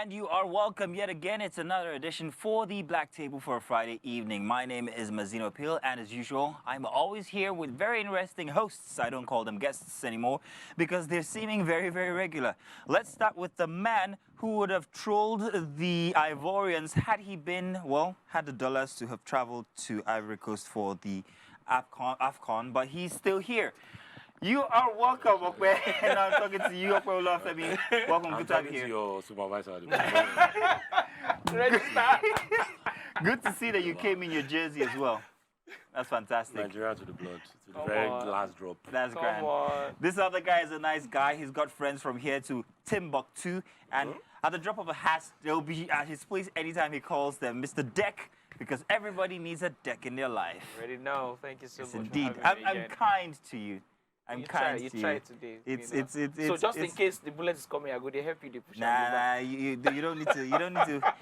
And you are welcome yet again. It's another edition for the Black Table for a Friday evening. My name is Mazino Peel, and as usual, I'm always here with very interesting hosts. I don't call them guests anymore because they're seeming very, very regular. Let's start with the man who would have trolled the Ivorians had he been, well, had the dollars to have traveled to Ivory Coast for the AFCON, but he's still here. You are welcome, Okwe. And I'm talking to you, Okwe Olafemi. Welcome, good to have you here. Your supervisor. Good to see that you came in your jersey as well. That's fantastic. Nigeria to the blood, to the very last drop. That's grand. This other guy is a nice guy. He's got friends from here to Timbuktu. And at the drop of a hat, they'll be at his place anytime he calls them Mr. Deck, because everybody needs a deck in their life. Already know. Thank you so Yes, much. indeed. For having me I'm again. kind to you. I'm kind to you. You try today. It's so just in case the bullet is coming, I go to help you. They push Nah, you don't need to. You don't need to.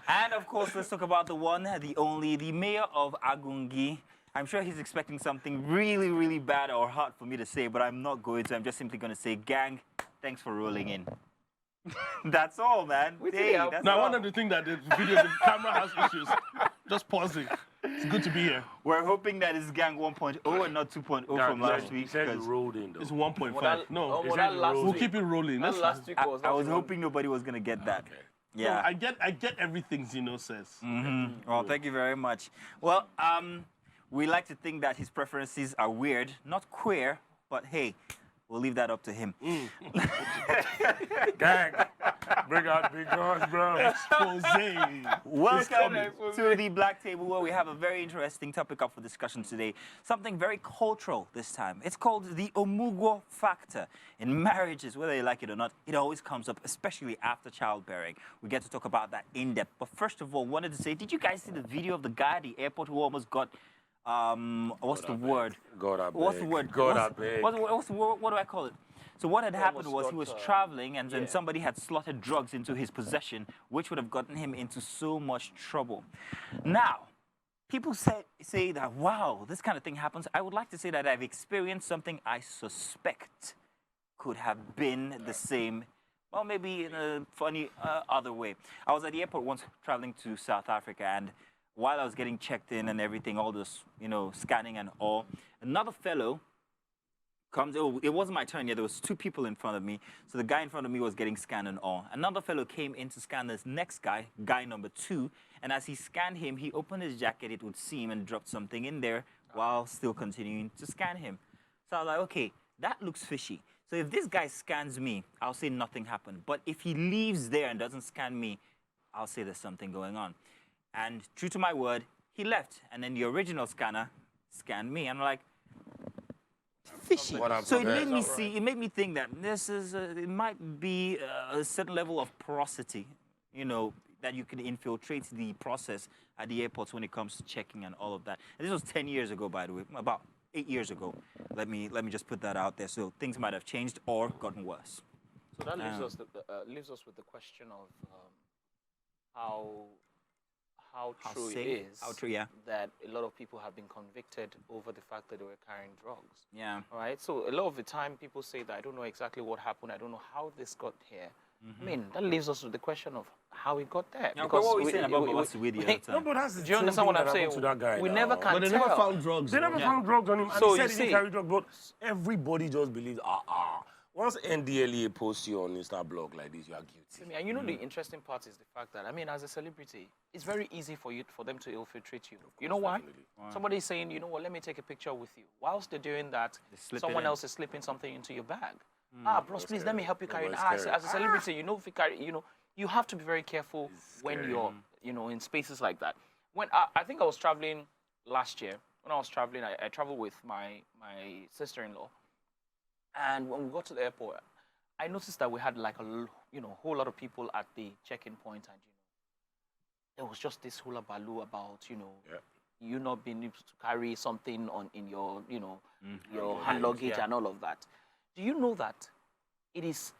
And of course, let's talk about the one, the only, the mayor of Agungi. I'm sure he's expecting something really, really bad or hard for me to say, but I'm not going to. I'm just simply going to say, gang, thanks for rolling in. That's all, man. That's Now, I all. want them to think that the video, the camera has issues. Just pause it. It's good to be here. We're hoping that it's gang 1.0 and not 2.0 from last week. He said you because rolled in, though. It's 1.5. No, No, that last we'll week. keep it rolling. That Let's- last week was. I was not hoping nobody was going to get that. Okay. Yeah. I get everything Zeno says. Well, thank you very much. Well, we like to think that his preferences are weird, not queer, but hey, we'll leave that up to him. Gang, bring out big guns, bro. Jose. Welcome to the Black Table, where we have a very interesting topic up for discussion today. Something very cultural this time. It's called the Omugwo factor. In marriages, whether you like it or not, it always comes up, especially after childbearing. We get to talk about that in depth. But first of all, wanted to say, did you guys see the video of the guy at the airport who almost got, what's the word? God, I beg. What's the word? God, I beg. What's the word? What do I call it? So what had happened was he was got, traveling, and then somebody had slotted drugs into his possession, which would have gotten him into so much trouble. Now, people say that, wow, this kind of thing happens. I would like to say that I've experienced something I suspect could have been the same, well, maybe in a funny other way. I was at the airport once traveling to South Africa, and while I was getting checked in and everything, all this, scanning and all, another fellow comes. Oh, it wasn't my turn yet. There was two people in front of me. So the guy in front of me was getting scanned and all. Another fellow came in to scan this next guy, guy number 2. And as he scanned him, he opened his jacket, it would seem, and dropped something in there while still continuing to scan him. So I was like, okay, that looks fishy. So if this guy scans me, I'll say nothing happened. But if he leaves there and doesn't scan me, I'll say there's something going on. And true to my word, he left. And then the original scanner scanned me. And I'm like, fishy. What happened So it there? made me see, it made me think that this is, it might be a certain level of porosity, that you can infiltrate the process at the airports when it comes to checking and all of that. And this was 10 years ago, by the way, about 8 years ago. Let me just put that out there. So things might have changed or gotten worse. So that leaves us with the question of how true it is How true, yeah. that a lot of people have been convicted over the fact that they were carrying drugs. Yeah. All right. So a lot of the time, people say that I don't know exactly what happened. I don't know how this got here. I mean, that leaves us with the question of how it got there. Now, what were we saying about Mawasuwidi the other time? No, but that's the Do you understand what I'm saying? To that guy We now. never can But they tell. never found drugs. They never Yeah. found drugs on him. And So he said you he didn't see- carry drugs, but everybody just believes, Once NDLEA posts you on Insta blog like this, you are guilty. And you know the interesting part is the fact that, I mean, as a celebrity, it's very easy for them to infiltrate you. You know why? definitely. Somebody is saying, you know what, let me take a picture with you. Whilst they're doing that, slip it someone in. else is slipping something into your bag. Bros, please, let me help you carry it. it's As scary. a celebrity, if you carry, you have to be very careful when you're, in spaces like that. When I think I was traveling last year. When I was traveling, I traveled with my sister-in-law. And when we got to the airport, I noticed that we had like a whole lot of people at the check-in point, and there was just this hula baloo about you not being able to carry something in your your hand luggage and all of that. Do you know that it is,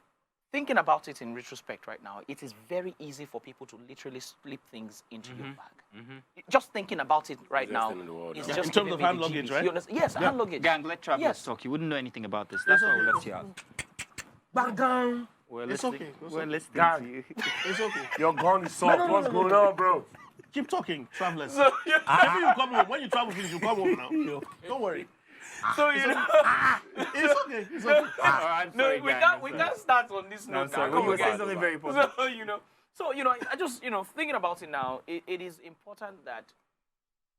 thinking about it in retrospect right now, it is very easy for people to literally slip things into your bag. Just thinking about it right now, thing in the world, it's yeah. just In terms giving of me hand the luggage, GBs. right? You understand? Yes, hand luggage. Gang, let travelers Yes. talk. You wouldn't know anything about this. That's why we left you out. Bang, We're It's listening. okay, it's We're okay. listening Gang. to you. It's okay. Your gun is soft. no, What's no, going no. on, bro? Keep talking, travelers. So, Maybe you come home. When you travel finish, you come home now. Don't worry. so you know. It's okay. It's okay. I'm No, sorry, we gang, can't. I'm We sorry. can't start on this No, note. I'm sorry. now. You were Come saying on. something very important. So I just thinking about it now. It is important that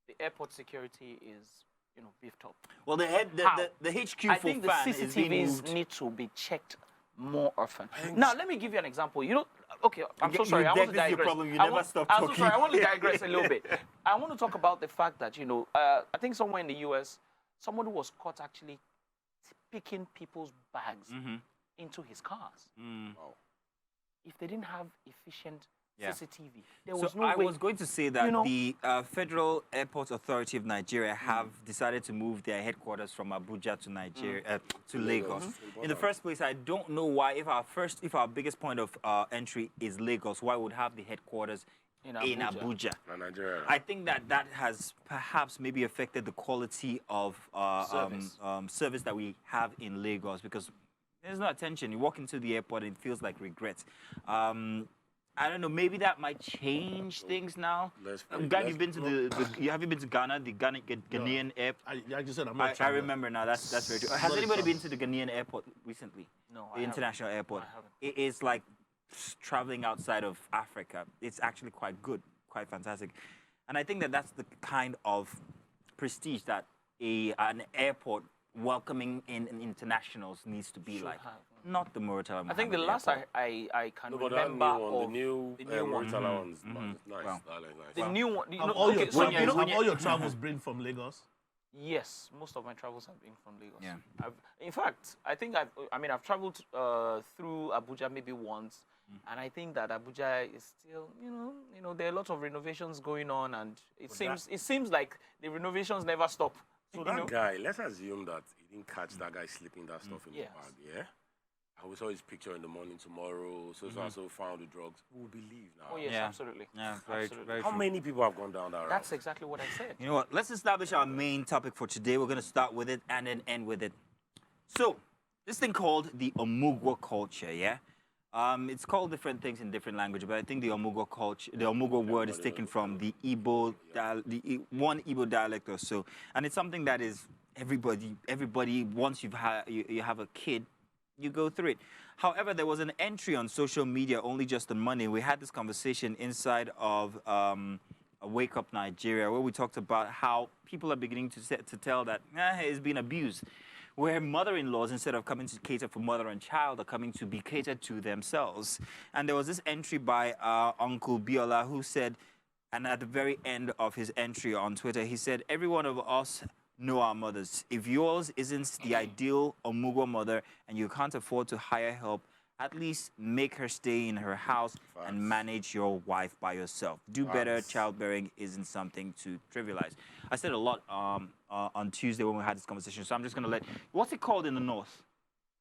the airport security is beefed up. Well, the How? HQ I for think the fan is being CCTVs moved. need to be checked more often. Now, let me give you an example. Okay, I'm so You- sorry. I want to this is your digress. problem, you I never want- stop I'm so talking. sorry. I want to digress a little bit. I want to talk about the fact that I think somewhere in the U.S. somebody was caught actually picking people's bags into his cars. If they didn't have efficient Yeah. CCTV, there was So no I way. was going to say that know- the Federal Airport Authority of Nigeria have decided to move their headquarters from Abuja to Nigeria to Lagos. In the first place, I don't know why. If our biggest point of entry is Lagos, why would have the headquarters In in Abuja. Abuja? Nigeria. I think that has perhaps maybe affected the quality of Service. service that we have in Lagos, because there's no attention. You walk into the airport and it feels like regret. I don't know. Maybe that might change things now. Guy, you've been to have you been to Ghana, the Ghanaian airport? Like you said, I'm not I traveling. remember now. That's very true. Has Not anybody a been to the Ghanaian airport recently? No, The international airport. I haven't. It is like traveling outside of Africa. It's actually quite good, quite fantastic, and I think that's the kind of prestige that an airport welcoming in internationals needs to be like. have, Not the Murtala I think the Mohammed last airport. I can No, but that new remember one, of the new one. Murtala one's nice. Wow. That looks nice. The new one. Have all, your Okay, so travels, when have all your travels been from Lagos? Yes, most of my travels have been from Lagos. Yeah. In fact, I think I've traveled through Abuja maybe once, and I think that Abuja is still, there are a lot of renovations going on, and it seems like the renovations never stop. So that guy, let's assume that he didn't catch that guy slipping that stuff in Yes. his bag, yeah? I saw his picture in the morning tomorrow, so and so found the drugs. Who will believe now? Oh yes, Yeah. absolutely. Yeah, very, Absolutely. very How true. many people have gone down that road? That's exactly what I said. You know what? Let's establish our main topic for today. We're going to start with it and then end with it. So, this thing called the Omugwo culture, yeah? It's called different things in different languages, but I think the Omugwo culture, the Omugwo word is taken from the Igbo, one Igbo dialect or so, and it's something that is everybody. Once you have a kid, you go through it. However, there was an entry on social media only just on Monday. We had this conversation inside of Wake Up Nigeria, where we talked about how people are beginning to tell that it's been abused, where mother-in-laws, instead of coming to cater for mother and child, are coming to be catered to themselves. And there was this entry by Uncle Biola who said, and at the very end of his entry on Twitter, he said, every one of us know our mothers. If yours isn't the ideal Omugwo mother and you can't afford to hire help, at least make her stay in her house and manage your wife by yourself. Do better. Childbearing isn't something to trivialize. I said a lot on Tuesday when we had this conversation, so I'm just going to what's it called in the north?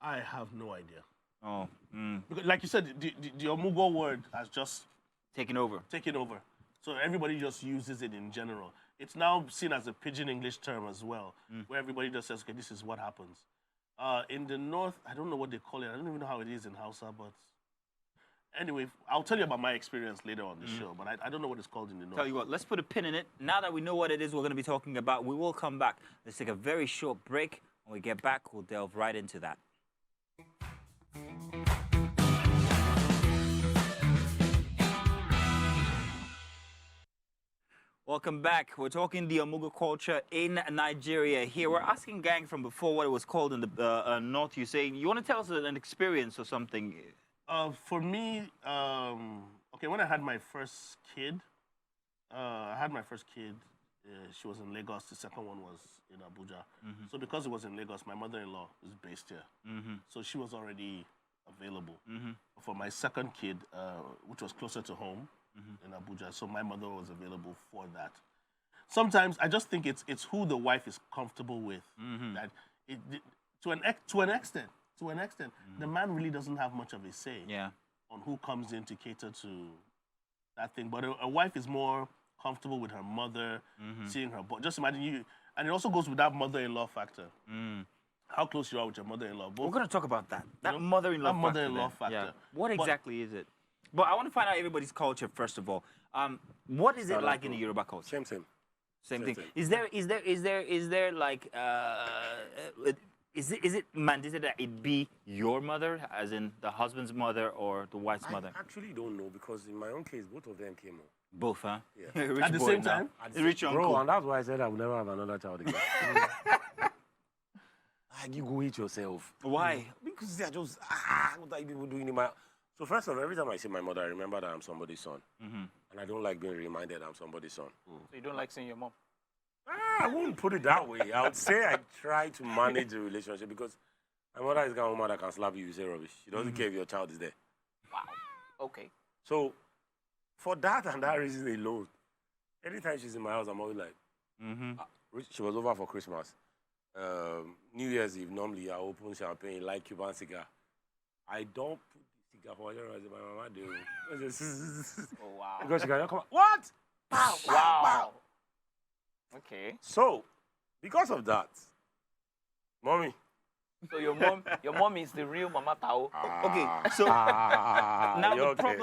I have no idea. Oh, Because, like you said, the Omugwo word has just taking over. taken over. So everybody just uses it in general. It's now seen as a pidgin English term as well, where everybody just says, okay, this is what happens. In the north, I don't know what they call it. I don't even know how it is in Hausa, but anyway, I'll tell you about my experience later on the show, but I don't know what it's called in the north. Tell you what, let's put a pin in it. Now that we know what it is we're going to be talking about, we will come back. Let's take a very short break. When we get back, we'll delve right into that. Welcome back. We're talking the Omugwo culture in Nigeria here. We're asking Gang from before what it was called in the north. You're saying, you want to tell us an experience or something? For me, okay, when I had my first kid, she was in Lagos. The second one was in Abuja. So because it was in Lagos, my mother-in-law is based here. So she was already available. For my second kid, which was closer to home in Abuja, so my mother was available for that. Sometimes I just think it's who the wife is comfortable with. That to an extent, the man really doesn't have much of a say on who comes in to cater to that thing. But a wife is more comfortable with her mother, seeing her. But just imagine you, and it also goes with that mother-in-law factor. how close you are with your mother-in-law. We're Both going to talk about that. That know, mother-in-law that factor. mother-in-law then. Yeah. factor. What But- exactly is it? But I want to find out everybody's culture first of all. What is it like in the Yoruba culture? Same. Same thing. thing. Is there like is it mandated that it be your mother, as in the husband's mother or the wife's mother? I actually don't know because in my own case, both of them came home. Both, huh? Yeah. Rich At the boy same now. time? The rich uncle. Bro, and that's why I said I will never have another child again. You go eat yourself. Why? Because they're just, what are you people doing in my... So first of all, every time I see my mother, I remember that I'm somebody's son. And I don't like being reminded I'm somebody's son. So you don't like seeing your mom? I wouldn't put it that way. I would say I try to manage the relationship because my mother is the kind of woman that can slap you, you say rubbish. She doesn't care if your child is there. Wow. Okay. So for that and that reason alone, anytime she's in my house, I'm always like, she was over for Christmas. New Year's Eve, normally I open champagne, like Cuban cigar. I don't put the cigar for her as my mama do. Oh, wow. Because she can come out, what? Pow, pow, Wow. pow. Okay. So, because of that, mommy. So your mom is the real Mama Tao. Okay, so now you're okay.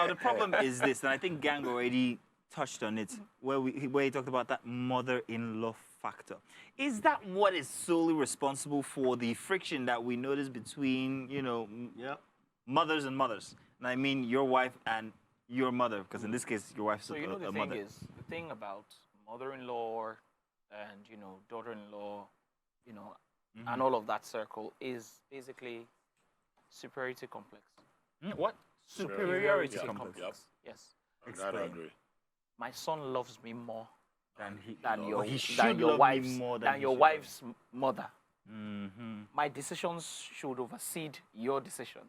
the problem is this, and I think Gang already touched on it, where he talked about that mother-in-law factor. Is that what is solely responsible for the friction that we notice between, Yeah. mothers and mothers? And I mean your wife and your mother, because in this case, your wife's So a, you know the a thing mother. is, the thing about mother-in-law and daughter-in-law, and all of that circle is basically superiority complex. What? Superiority Yeah. complex. Yep. Yes. That I agree. My son loves me more Than than your he should than your love me wife's more than than he your should wife's mother. Mm-hmm. My decisions should oversee your decision.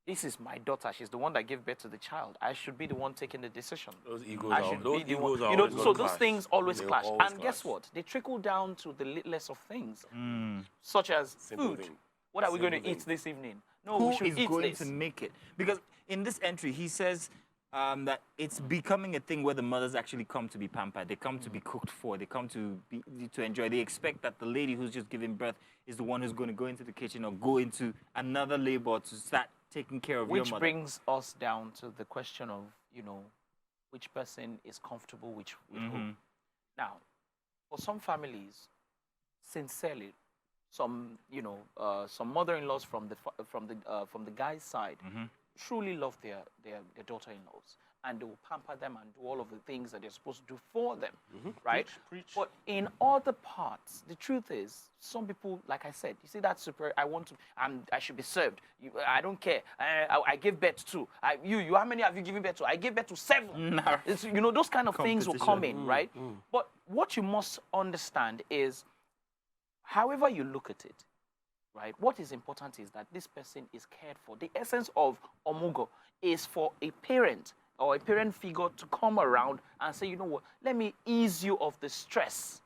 This is my daughter. She's the one that gave birth to the child. I should be the one taking the decision. Those egos I are, should those be the egos one. are You know, always so gonna those clash. things always They clash. always And guess clash. what? They trickle down to the littlest of things, Mm. such as Simple food. thing. What are we going to Simple eat thing. this evening? No, Who we should is eat going this. to make it? Because in this entry, he says that it's becoming a thing where the mothers actually come to be pampered. They come to be cooked for. They come to enjoy. They expect that the lady who's just giving birth is the one who's going to go into the kitchen or go into another labor to start taking care of your Which mother. brings us down to the question of, which person is comfortable with whom. Now, for some families, sincerely, some mother-in-laws from the guy's side truly love their daughter-in-laws, and they will pamper them and do all of the things that they're supposed to do for them, right? Preach. But in other parts, the truth is, some people, like I said, you see that I should be served. I don't care. I gave birth to. How many have you given birth to? I gave birth to 7. Nah. It's, those kind of things will come in, right? But what you must understand is, however you look at it, right? What is important is that this person is cared for. The essence of omugo is for a parent or a parent figure to come around and say, you know what, let me ease you of the stress.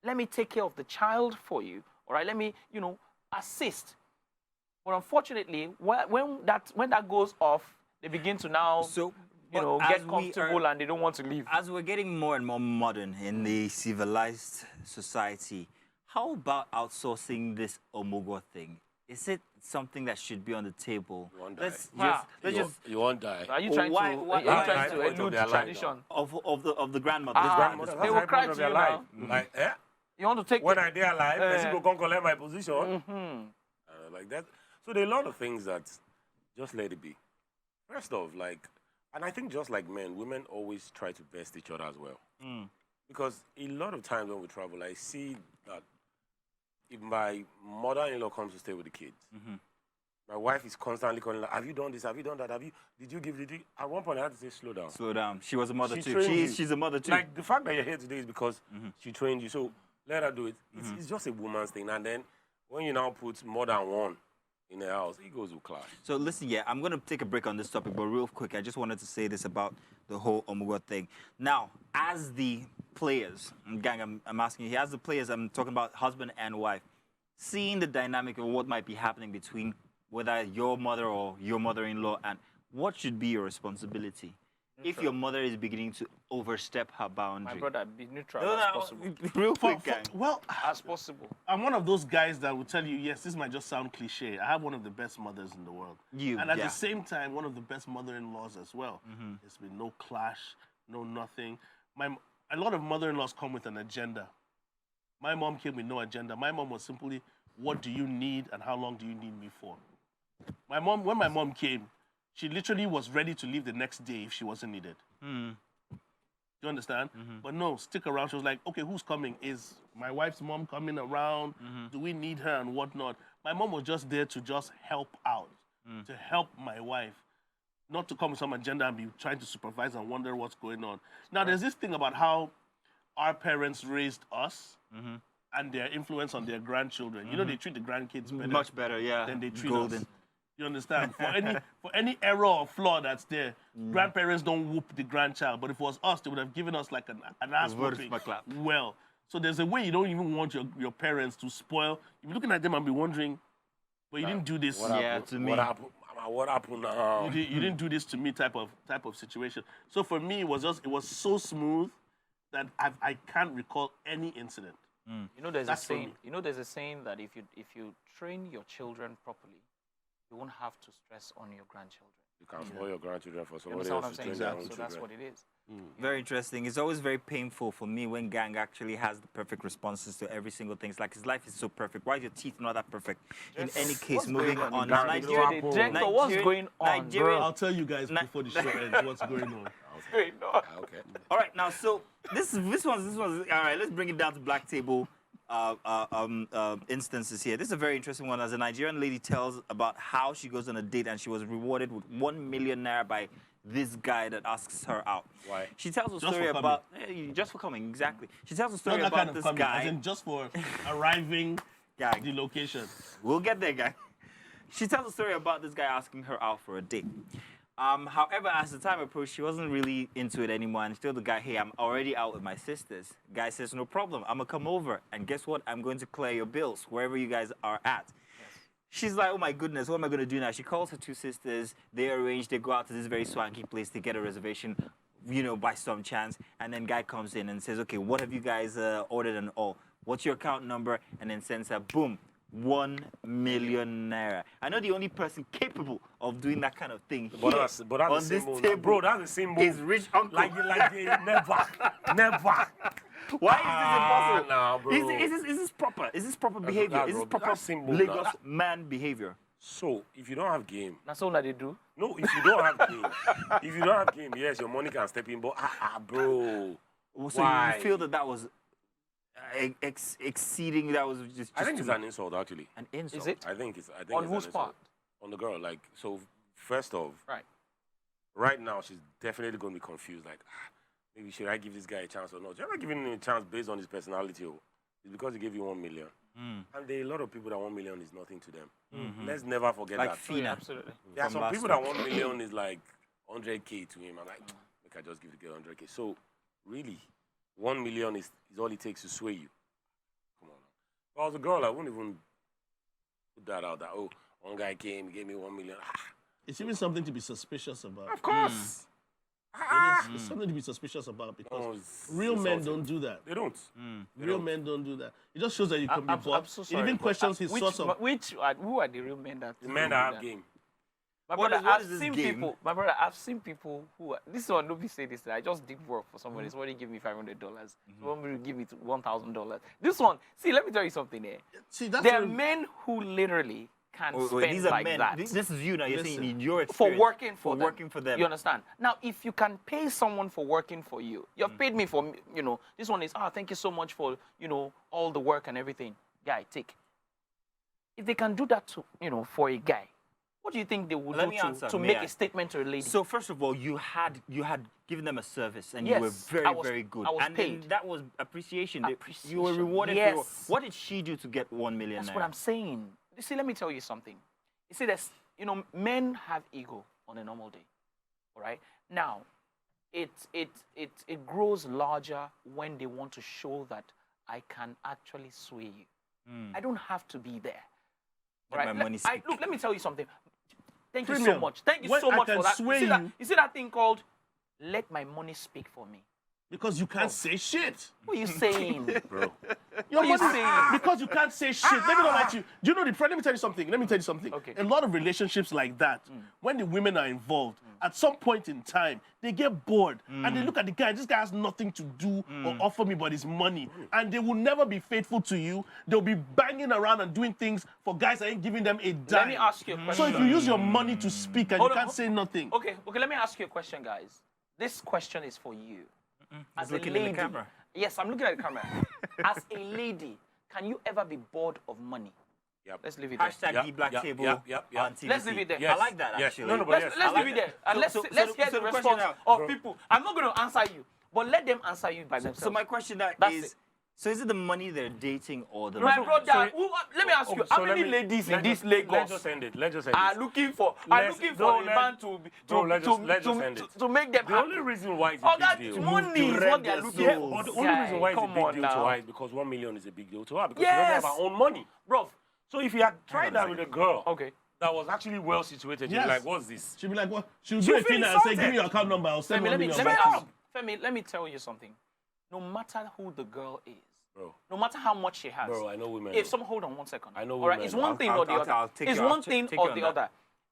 Let me take care of the child for you. All right, let me, assist. But unfortunately, when that goes off, they begin to now, So, but get as we comfortable are- and they don't want to leave. As we're getting more and more modern in the civilized society, how about outsourcing this omugo thing? Is it something that should be on the table? You won't die. Let's Wow. You won't die. Are you trying Why- to, why- are you why- trying to why- elude why- tradition? of the grandmother. Ah, this Grandmother, this they that's will the cry point of to their you life. now. Like, You want to take when I dare alive, person go come collect my position. Mm-hmm. Like that. So there are a lot of things that just let it be. First off, and I think just like men, women always try to best each other as well. Because a lot of times when we travel, I see that if my mother-in-law comes to stay with the kids, my wife is constantly calling, like, have you done this? Have you done that? Did you? At one point, I had to say, slow down. Slow down. She was a mother She too. trained you. She's a mother too. Like, the fact that you're here today is because she trained you. So let her do it. It's just a woman's thing. And then when you now put more than one in the house, egos will clash. So listen, yeah, I'm going to take a break on this topic, but real quick, I just wanted to say this about the whole omugo thing. Now, as the players, and gang, I'm asking you, as the players, I'm talking about husband and wife, seeing the dynamic of what might be happening between whether your mother or your mother-in-law, and what should be your responsibility? if your mother is beginning to overstep her My boundary. brother, be neutral No, as no, possible. real quick, gang. Well, As possible. I'm one of those guys that will tell you, yes, this might just sound cliche. I have one of the best mothers in the world. And at Yeah. the same time, one of the best mother-in-laws as well. There's been no clash, no nothing. A lot of mother-in-laws come with an agenda. My mom came with no agenda. My mom was simply, what do you need and how long do you need me for? When my mom came, she literally was ready to leave the next day if she wasn't needed. Do you understand? But no, stick around. She was like, okay, who's coming? Is my wife's mom coming around? Do we need her and whatnot? My mom was just there to just help out, to help my wife, not to come with some agenda and be trying to supervise and wonder what's going on. Now, there's this thing about how our parents raised us and their influence on their grandchildren. You know, they treat the grandkids better Much better, yeah. than they treat Golden. us. You understand? For any error or flaw that's there, grandparents don't whoop the grandchild. But if it was us, they would have given us like an ass whooping. clap. Well, so there's a way you don't even want your parents to spoil. You're looking at them and be wondering, but you didn't do this. What Yeah, happened? to me. What happened? Mama, what happened now? You didn't do this to me type of situation. So for me, it was so smooth that I can't recall any incident. You know, there's That's a for saying. me. You know, there's a saying that if you train your children properly, you won't have to stress on your grandchildren. You can't spoil your grandchildren for You somebody understand what I'm else to saying? train their own So children. that's what it is. Very interesting. It's always very painful for me when gang actually has the perfect responses to every single thing. It's like his life is so perfect. Why is your teeth not that perfect? In any case, What's moving going on. Gang, Nigeria, Director, what's going on, Nigeria. I'll tell you guys before the show ends what's going on. Great, no. Okay. All right, now so this one's all right. Let's bring it down to Black Table instances here. This is a very interesting one. As a Nigerian lady tells about how she goes on a date and she was rewarded with 1 million naira by this guy that asks her out. Why? She tells a Just story for coming. about just for coming, exactly. She tells a Not story that about kind of this coming, as guy. in just for arriving Gang. the location. We'll get there, guy. She tells a story about this guy asking her out for a date. However, as the time approached, she wasn't really into it anymore. And she told the guy, hey, I'm already out with my sisters. Guy says, no problem. I'm going to come over. And guess what? I'm going to clear your bills wherever you guys are at. She's like, oh my goodness, what am I going to do now? She calls her two sisters. They arrange, they go out to this very swanky place to get a reservation, you know, by some chance. And then guy comes in and says, okay, what have you guys ordered and all? What's your account number? And then sends her, boom, 1 million naira. I know the only person capable of doing that kind of thing But here that's on the this symbol. table Bro, that's the symbol. is rich uncle. Like they never. Why is this impossible? Nah, bro. Is this proper? Is this proper behavior? that's Is this rubbish. proper That's symbol, Lagos nah. man behavior? So, if you don't have game, That's all that they do. no, if you don't have game, yes, your money can step in, but bro. So Why? you feel that was exceeding? That was just I think too it's much. an insult, actually. An insult. Is it? I think it's On an whose insult. part? On the girl. Like, so, first off, Right. right now, she's definitely going to be confused. Like, maybe should I give this guy a chance or not? You're not giving him a chance based on his personality. It's because he gave you 1 million. And there are a lot of people that 1 million is nothing to them. Let's never forget Like that. Fina. Absolutely. There are from some last people that 1 million is like 100K to him. I'm like, make I just give the girl 100K. So, really, 1 million is all it takes to sway you. Come on. If I was a girl, I wouldn't even put that out that, oh, one guy came, he gave me 1 million. It's even something to be suspicious about. Of course. It's something to be suspicious about because Oh, it's real men insulting. don't do that. They don't. Real men don't do that. It just shows that you can be I'm bought. so It sorry. even but, questions his which, source of. who are the real men that? The men that have game. My What brother, is I've this seen game? people. My brother, I've seen people who. This one, don't be say this. I just did work for somebody. Somebody give me $500. Somebody give me $1,000. This one, see, let me tell you something. See, that's There are where- men who literally can Wait, spend these are like men. that. This is you now. You're saying Listen. in your For experience. working for them. working for them. You understand? Now, if you can pay someone for working for you, you've paid me for, this one is, thank you so much for, all the work and everything. Guy, take. If they can do that to, for a guy, what do you think they would Let do me answer. to May make I? a statement to a lady? So first of all, you had given them a service and Yes, you were very, I was- very good. I was and paid. then that was appreciation. You were Appreciation, rewarded for yes. what did she do to get 1 million That's naira? what I'm saying. You see, let me tell you something. You see, there's, men have ego on a normal day. All right? Now, it grows larger when they want to show that I can actually sway you. I don't have to be there. Let Right? my money speak. Let me tell you something. Thank you so Premium. much. Thank you When so I much can for that. sway You see that. you- You see that thing called let my money speak for me. Because you can't say shit. What are you saying? Bro. Your What are you money, saying? because you can't say shit. Let me not lie to you. Do you know the friend? Let me tell you something. Okay. A lot of relationships like that, when the women are involved, at some point in time, they get bored and they look at the guy. This guy has nothing to do or offer me but his money, and they will never be faithful to you. They'll be banging around and doing things for guys that ain't giving them a dime. Let me ask you a question. So if you use your money to speak and Hold you on, can't say nothing, Okay, let me ask you a question, guys. This question is for you. As a looking in the lady, camera. yes, I'm looking at the camera. As a lady, can you ever be bored of money? Yep. Let's leave it there. Hashtag Yep, the black yep, table yep, yep, yep. on TVC. Let's leave it there. Yes, I like that yes. actually. No, no, but Let's, yes. let's I leave like it there. And let's so hear the the question response now, of people. I'm not going to answer you, but let them answer you by themselves. So my question now That's is, it. so is it the money they're dating or the My money? brother, Sorry. let me ask you, how many ladies in this Let's Lagos just end it. Let's just end are it. looking for Let's- a no, man let's just end it. to make them The happy? only reason why it's Oh, a that big deal. money is what they are looking Yeah, for. but the only reason why it's a Come big on deal now. to her is because 1 million is a big deal to her because she Yes. doesn't have her own money. Bro, So if you had tried that with a girl okay. that was actually well situated, you'd Yes. be like, what's this? she'll be like, "What?" She'll She'll do a feel thing and say, insulted. "Give me your account number. I'll send Femi, 1 million let back to you." me, let me tell you something. No matter who the girl is, Bro, no matter how much she has, bro, I know women. if some hold on 1 second. I know All right, women. it's one thing I'll- or the I'll- other. I'll take It's you- I'll one ta- thing take or you on the that. other.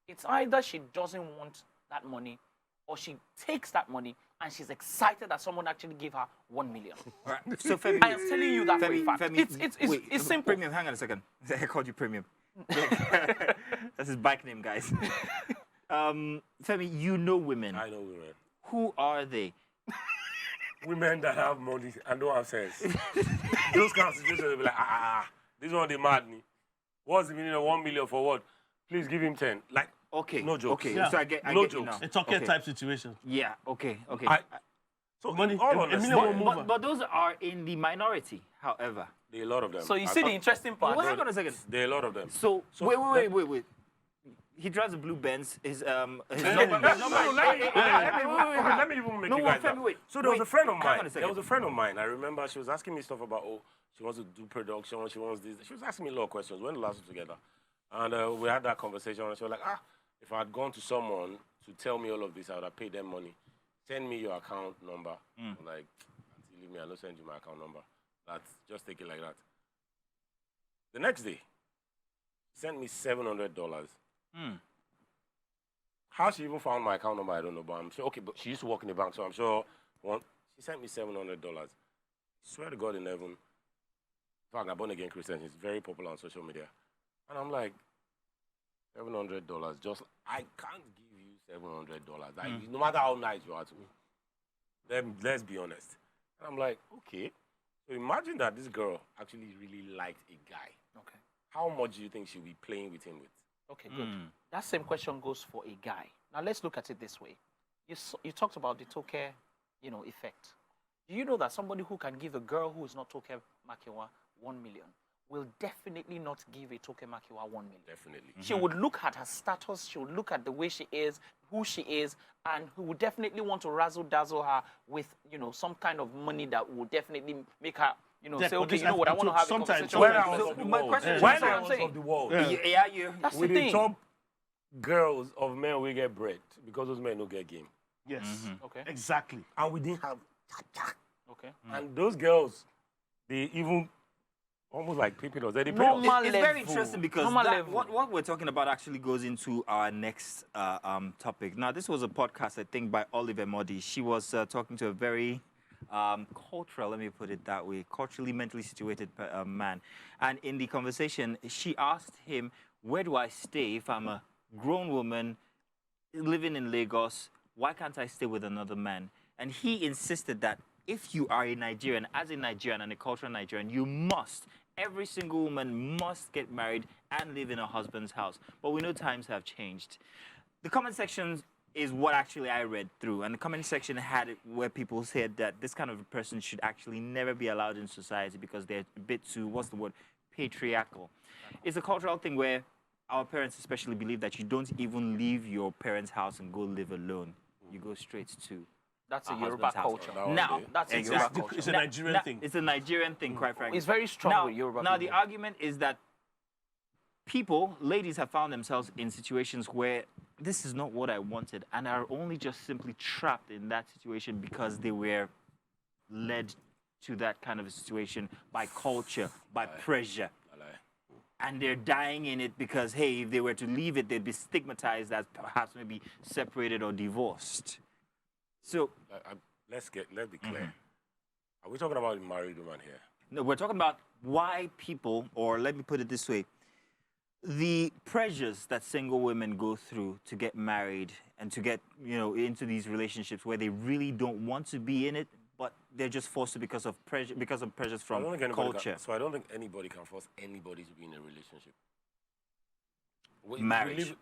It's either she doesn't want that money, or she takes that money and she's excited that someone actually gave her 1 million. Right. So Femi, I am telling you that for a fact. It's simple. Premium, hang on a second. I called you Premium. That's his bike name, guys. Femi, you know women. I know women. Who are they? Women that have money and don't have sense. Those kind of situations, they'll be like, this one they mad me. What's the meaning of 1 million for what? Please give him 10. Like, Okay. No jokes. Okay. Yeah. So I get No you jokes. now. A talkie Okay. type situation. Yeah. Okay. Okay. so Money, all a honesty, million won't move her. but those are in the minority, however. there are a lot of them. So you I see the thought- interesting part. Well, hang on a second. There are a lot of them. So, So wait. He drives a blue Benz. His number. Let me even make No, you guys Femi, laugh. wait. So there was Wait, a friend of hang on a mine. second. There was a friend of mine. I remember she was asking me stuff about, she wants to do production, she wants this. She was asking me a lot of questions. We went to last week together. And we had that conversation, and she was like, if I had gone to someone to tell me all of this, I would have paid them money. Send me your account number. I'm like, Auntie, leave me, I'll not send you my account number. Just take it like that. The next day, she sent me $700. How she even found my account number, I don't know, but I'm sure. Okay, but she used to work in the bank, so I'm sure. She sent me $700. Swear to God in heaven. In fact, I'm born again Christian. She's very popular on social media, and I'm like, $700. Just I can't give you $700. No matter how nice you are to me. Then let's be honest. And I'm like, okay. So imagine that this girl actually really liked a guy. Okay. How much do you think she'll be playing with him with? Okay, good. That same question goes for a guy. Now let's look at it this way. You talked about the toke, effect. Do you know that somebody who can give a girl who is not Toke Makinwa 1 million will definitely not give a Toke Makinwa 1 million? Definitely. She would look at her status, she would look at the way she is, who she is, and who would definitely want to razzle-dazzle her with, some kind of money that will definitely make her, Yeah, say, but okay, this you know what, I want to have a sometimes- conversation When with I this was person. of the my world, question is- when That's what I I'm was saying. of the world, Yeah, you. That's with the the thing. top girls of men we get bread because those men don't get game. Yes. Okay, Exactly. And we didn't have okay. and those girls, they even almost like peeping us. They pay us. Normal It's very level. interesting because Normal that, level. what we're talking about actually goes into our next topic. Now, this was a podcast, I think, by Oliver Modi. She was talking to a very cultural, let me put it that way, culturally, mentally situated man. And in the conversation, she asked him, where do I stay if I'm a grown woman living in Lagos? Why can't I stay with another man? And he insisted that if you are a Nigerian, as a Nigerian and a cultural Nigerian, you must, every single woman must get married and live in her husband's house. But we know times have changed. The comment section is what actually I read through. And the comment section had it where people said that this kind of a person should actually never be allowed in society because they're a bit too, what's the word, patriarchal. It's a cultural thing where our parents especially believe that you don't even leave your parents' house and go live alone. You go straight to That's a our Yoruba husband's house. culture. Now, That's a exactly. Yoruba culture. It's a Nigerian thing. It's a Nigerian thing, quite frankly. It's very strong now, with Yoruba Now, the people. argument is that ladies have found themselves in situations where this is not what I wanted, and are only just simply trapped in that situation because they were led to that kind of a situation by culture, by pressure. And they're dying in it because, hey, if they were to leave it, they'd be stigmatized as perhaps maybe separated or divorced. So, Let's be clear. Are we talking about a married woman here? no, we're talking about why people, or let me put it this way, the pressures that single women go through to get married and to get, into these relationships where they really don't want to be in it, but they're just forced to because of pressures from culture. So I don't think anybody can force anybody to be in a relationship. Marriage.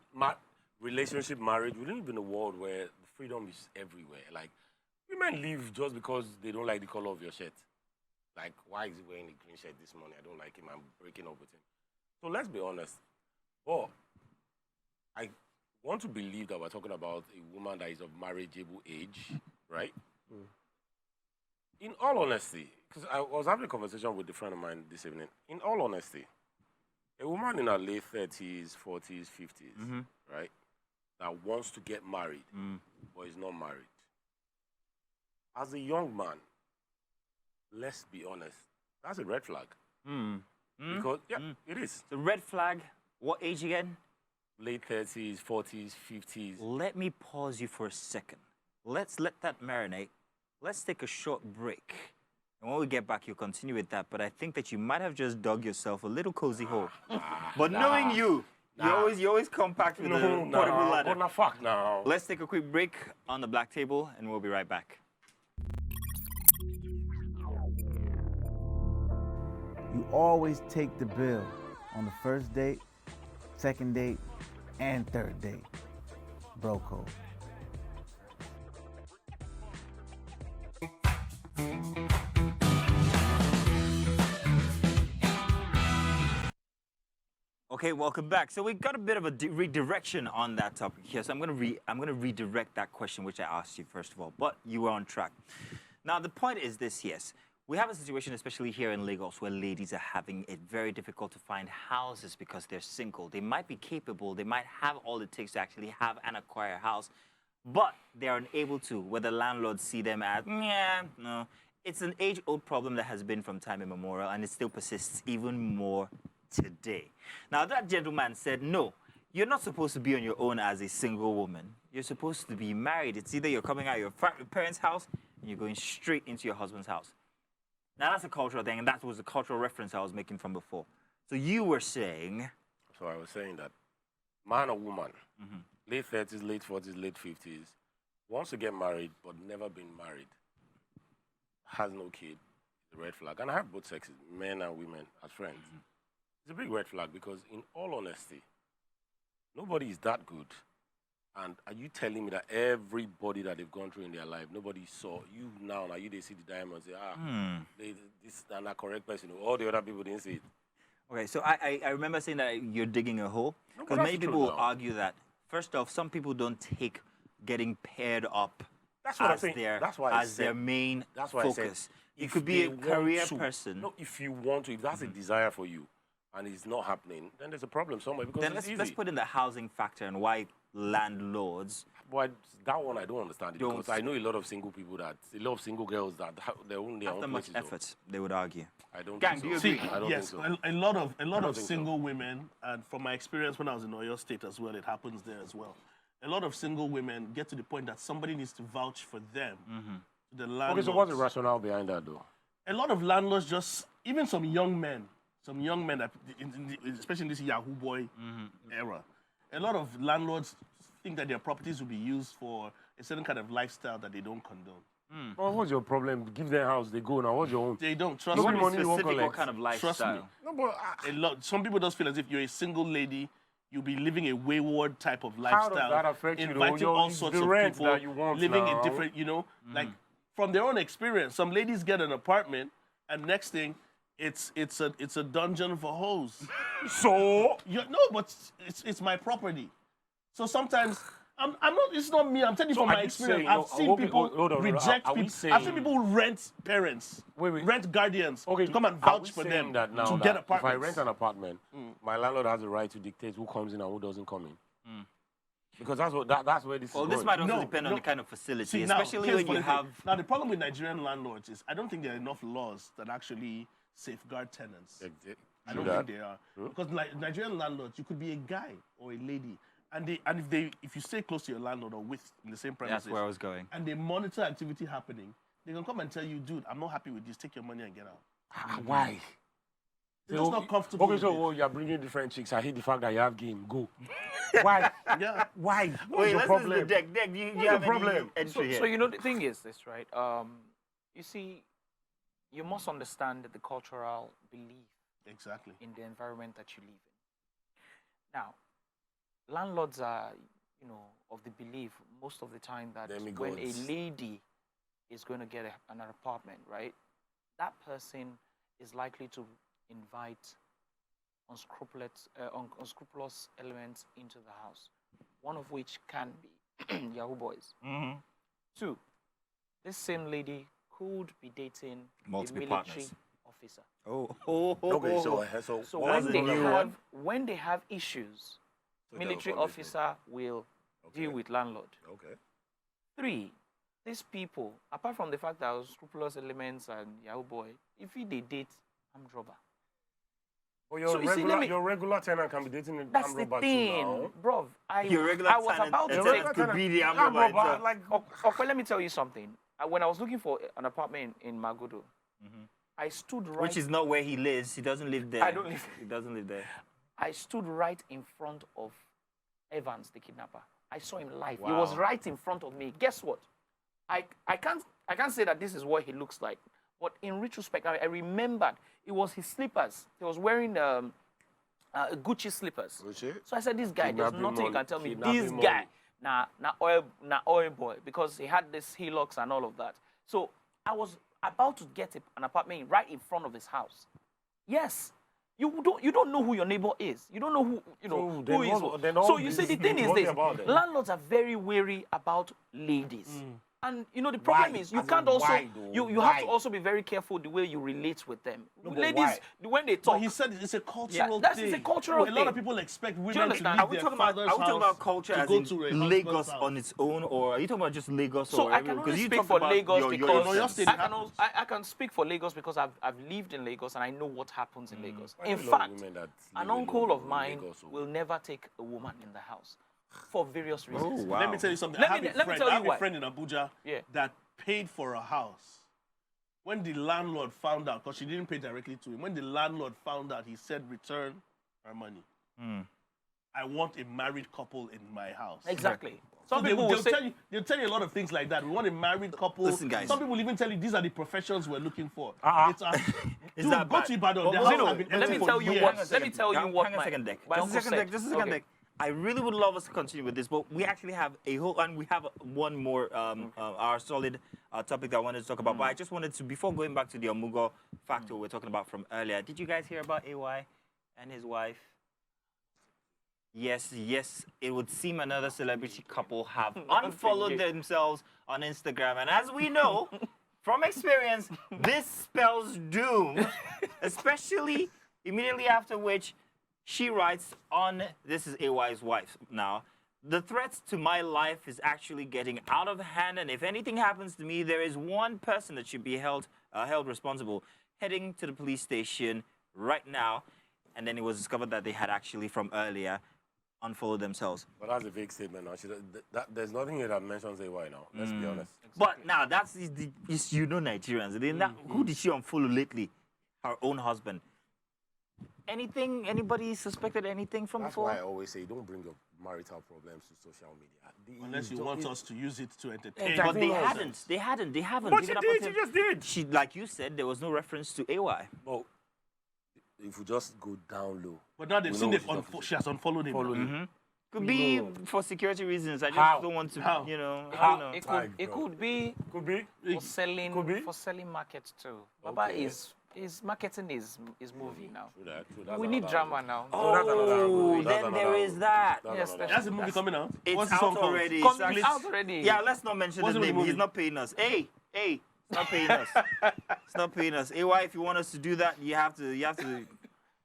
Relationship, marriage. We live in a world where the freedom is everywhere. Like, women leave just because they don't like the color of your shirt. Like, why is he wearing a green shirt this morning? I don't like him. I'm breaking up with him. So let's be honest. But I want to believe that we're talking about a woman that is of marriageable age, right? In all honesty, because I was having a conversation with a friend of mine this evening. In all honesty, a woman in her late 30s, 40s, 50s, right, that wants to get married but is not married. As a young man, let's be honest, that's a red flag. Because, it is. The red flag, what age again? Late 30s, 40s, 50s. Let me pause you for a second. Let's let that marinate. Let's take a short break. And when we get back, you'll continue with that. But I think that you might have just dug yourself a little cozy hole. But knowing you always come back with a portable ladder. Oh, no, fuck now. Let's take a quick break on the black table, and we'll be right back. You always take the bill on the first date, second date, and third date. Bro code. Okay, welcome back. So we got a bit of a redirection on that topic here. So I'm gonna redirect that question which I asked you first of all, but you were on track. Now the point is this: yes, we have a situation, especially here in Lagos, where ladies are having it very difficult to find houses because they're single. They might be capable, they might have all it takes to actually have and acquire a house, but they're unable to. Whether landlords see them as, no. It's an age-old problem that has been from time immemorial, and it still persists even more today. Now, that gentleman said, no, you're not supposed to be on your own as a single woman. You're supposed to be married. It's either you're coming out of your parents' house and you're going straight into your husband's house. Now, that's a cultural thing, and that was a cultural reference I was making from before. So you were saying... So I was saying that man or woman, late 30s, late 40s, late 50s, wants to get married but never been married, has no kid, it's a red flag. And I have both sexes, men and women, as friends. It's a big red flag because, in all honesty, nobody is that good. And are you telling me that everybody that they've gone through in their life, nobody saw you now, they see the diamonds, say, this is not correct person. All the other people didn't see it. Okay, so I remember saying that you're digging a hole. Because many people will argue that, first off, some people don't take getting paired up as their main focus. You could be a career person. No, if you want to, if that's a desire for you, and it's not happening, then there's a problem somewhere because then it's easy. Let's put in the housing factor and why landlords. But that one I don't understand it because I know a lot of single people a lot of single girls that they own their own after much places, effort, they would argue. I don't Gang, think so. do you agree? I don't Yes, think so. a lot of single women, and from my experience when I was in Oyo State as well, it happens there as well. A lot of single women get to the point that somebody needs to vouch for them. The landlords. Okay, so what's the rationale behind that though? A lot of landlords even some young men, that, especially in this Yahoo boy era, a lot of landlords think that their properties will be used for a certain kind of lifestyle that they don't condone. Well, what's your problem? Give them a house, they go now. What's your own? They don't trust You want me. a specific what kind of Trust me. lifestyle? No, but Some people just feel as if you're a single lady, you'll be living a wayward type of how lifestyle. does that affect you? Inviting all sorts of rent people, that you want living now. in different, like from their own experience. Some ladies get an apartment, and next thing, it's a dungeon for hoes. So But it's my property. So sometimes I'm not. It's not me. I'm telling you So from are my you experience. saying- I've no, seen okay, people hold on, reject are we people. saying- I've seen people rent parents, Wait. rent guardians okay, to come and are we vouch for saying them that now to that get if apartments. I rent an apartment, my landlord has the right to dictate who comes in and who doesn't come in. Because that's where this Well, is this going. might also No, depend on no. the kind of facility, See, now, especially here's when you the thing. have. Now, the problem with Nigerian landlords is I don't think there are enough laws that actually safeguard tenants. I don't think they are. Because like Nigerian landlords, you could be a guy or a lady, and if you stay close to your landlord or with in the same premises, That's where I was going. and they monitor activity happening, they can come and tell you, dude, I'm not happy with this. Take your money and get out. Why? They're just not comfortable. Okay, with so it. you're bringing different chicks. I hate the fact that you have game. Go. Why? Yeah. Why? What's Wait, your let's listen to problem? Deck. Deck, do you What's have the problem? any entry here? So you know the thing is this, right? You see, you must understand the cultural belief Exactly. in the environment that you live in. Now, landlords are, of the belief most of the time that when a Demigods. lady is going to get an apartment, right, that person is likely to invite unscrupulous elements into the house, one of which can be Yahoo boys. Mhm. 2, this same lady could be dating Multiple a military partners. officer. Okay, so So What's when the they new have one? when they have issues, So military they'll publish it. officer will deal with landlord. Okay. 3, these people, apart from the fact that scrupulous elements and Yahoo boy, if they date armed robber, But your So you see, regular let me- your regular tenant can be dating an that's armed the robber too thing, now. bro. Your regular I was tenant- about to your say, regular could be the armed robber itself. like okay, let me tell you something. When I was looking for an apartment in Magodo, I stood right. Which is not where he lives. He doesn't live there. I don't live- He doesn't live there. I stood right in front of Evans, the kidnapper. I saw him live. He was right in front of me. Guess what? I can't say that this is what he looks like, but in retrospect, I remembered it was his slippers. He was wearing Gucci slippers. Gucci? So I said, this guy, there's Kidnapping nothing you money, can tell me. kidnapping This money. guy, na oil boy, because he had this Hilux and all of that. So I was about to get an apartment right in front of his house. Yes. You don't know who your neighbor is. You don't know who So then who is. what- then So all you this see, the is thing is what this: about them? landlords are very wary about ladies. And the problem Why? is you As in can't also why though? you have to Why? also be very careful the way you relate with them. but Ladies, why? when they But talk, he said it's a cultural that's- thing. it's a cultural A lot of thing. people expect women you to understand? leave Are we their talking about father's are we talking about house culture to as go in to a husband's Lagos house. on its own, or are you talking about just Lagos? So or I every- can 'cause only you speak talked for about Lagos your because Oyo State I can, happens. I can speak for Lagos because I've lived in Lagos and I know what happens in Lagos. Why In do a lot of fact, women that an live uncle alone of in mine Lagos, will never take a woman in the house for various reasons. Oh, wow. Let me tell you something. Let I have me- a let me friend, tell I you have a why. friend in Abuja Yeah. that paid for a house. When the landlord found out, because she didn't pay directly to him, when the landlord found out, he said, return her money. I want a married couple in my house. Exactly. So Some people will say, they'll tell you a lot of things like that. We want a married couple. Listen, guys. Some people even tell you these are the professions we're looking for. Uh-uh. Dude, that go bad? to Ibadan. But the Zeno, house have been let empty me for tell you years. what- let me tell you what hang a my- second, Deck. my Just a uncle second, Deck. said. Just a second, Okay. Deck. I really would love us to continue with this, but we actually have a whole, and we have one more, our solid topic that I wanted to talk about. But I just wanted to, before going back to the Omugo factor we're talking about from earlier, did you guys hear about AY and his wife? Yes, it would seem another celebrity couple have unfollowed themselves on Instagram. And as we know, from experience, this spells doom, especially immediately after which she writes on, this is AY's wife now, the threats to my life is actually getting out of hand, and if anything happens to me, there is one person that should be held responsible. Heading to the police station right now, and then it was discovered that they had actually from earlier unfollowed themselves. But that's a vague statement now. There's nothing here that mentions AY now. Let's be honest. But now that's Nigerians. Who did she unfollow lately? Her own husband. Anybody suspected anything from That's before? why I always say don't bring your marital problems to social media. Unless you want us to use it to entertain. Exactly. But they Nonsense. haven't. They haven't. But Even she up did. until- She just did. She, like you said, there was no reference to AY. Well, if we just go down low. But now they've We seen know they've what she's talking she has unfollowed him. Follow now. you. Could be for security reasons. I just How? don't want to, How? I don't How? know. It could be Could be. for selling Could be. for selling markets too. Baba Okay. is marketing is moving now. True that. We need drama now. So that's another Oh, angle. That's then another there is angle. that. That's Yes, another That's a angle. movie coming out. It's What's the out song called? already. Come It's it's out already. Yeah, let's not mention What's his the name. movie? He's not paying us. Hey, it's not paying us. It's not paying us. AY, if you want us to do that, you have to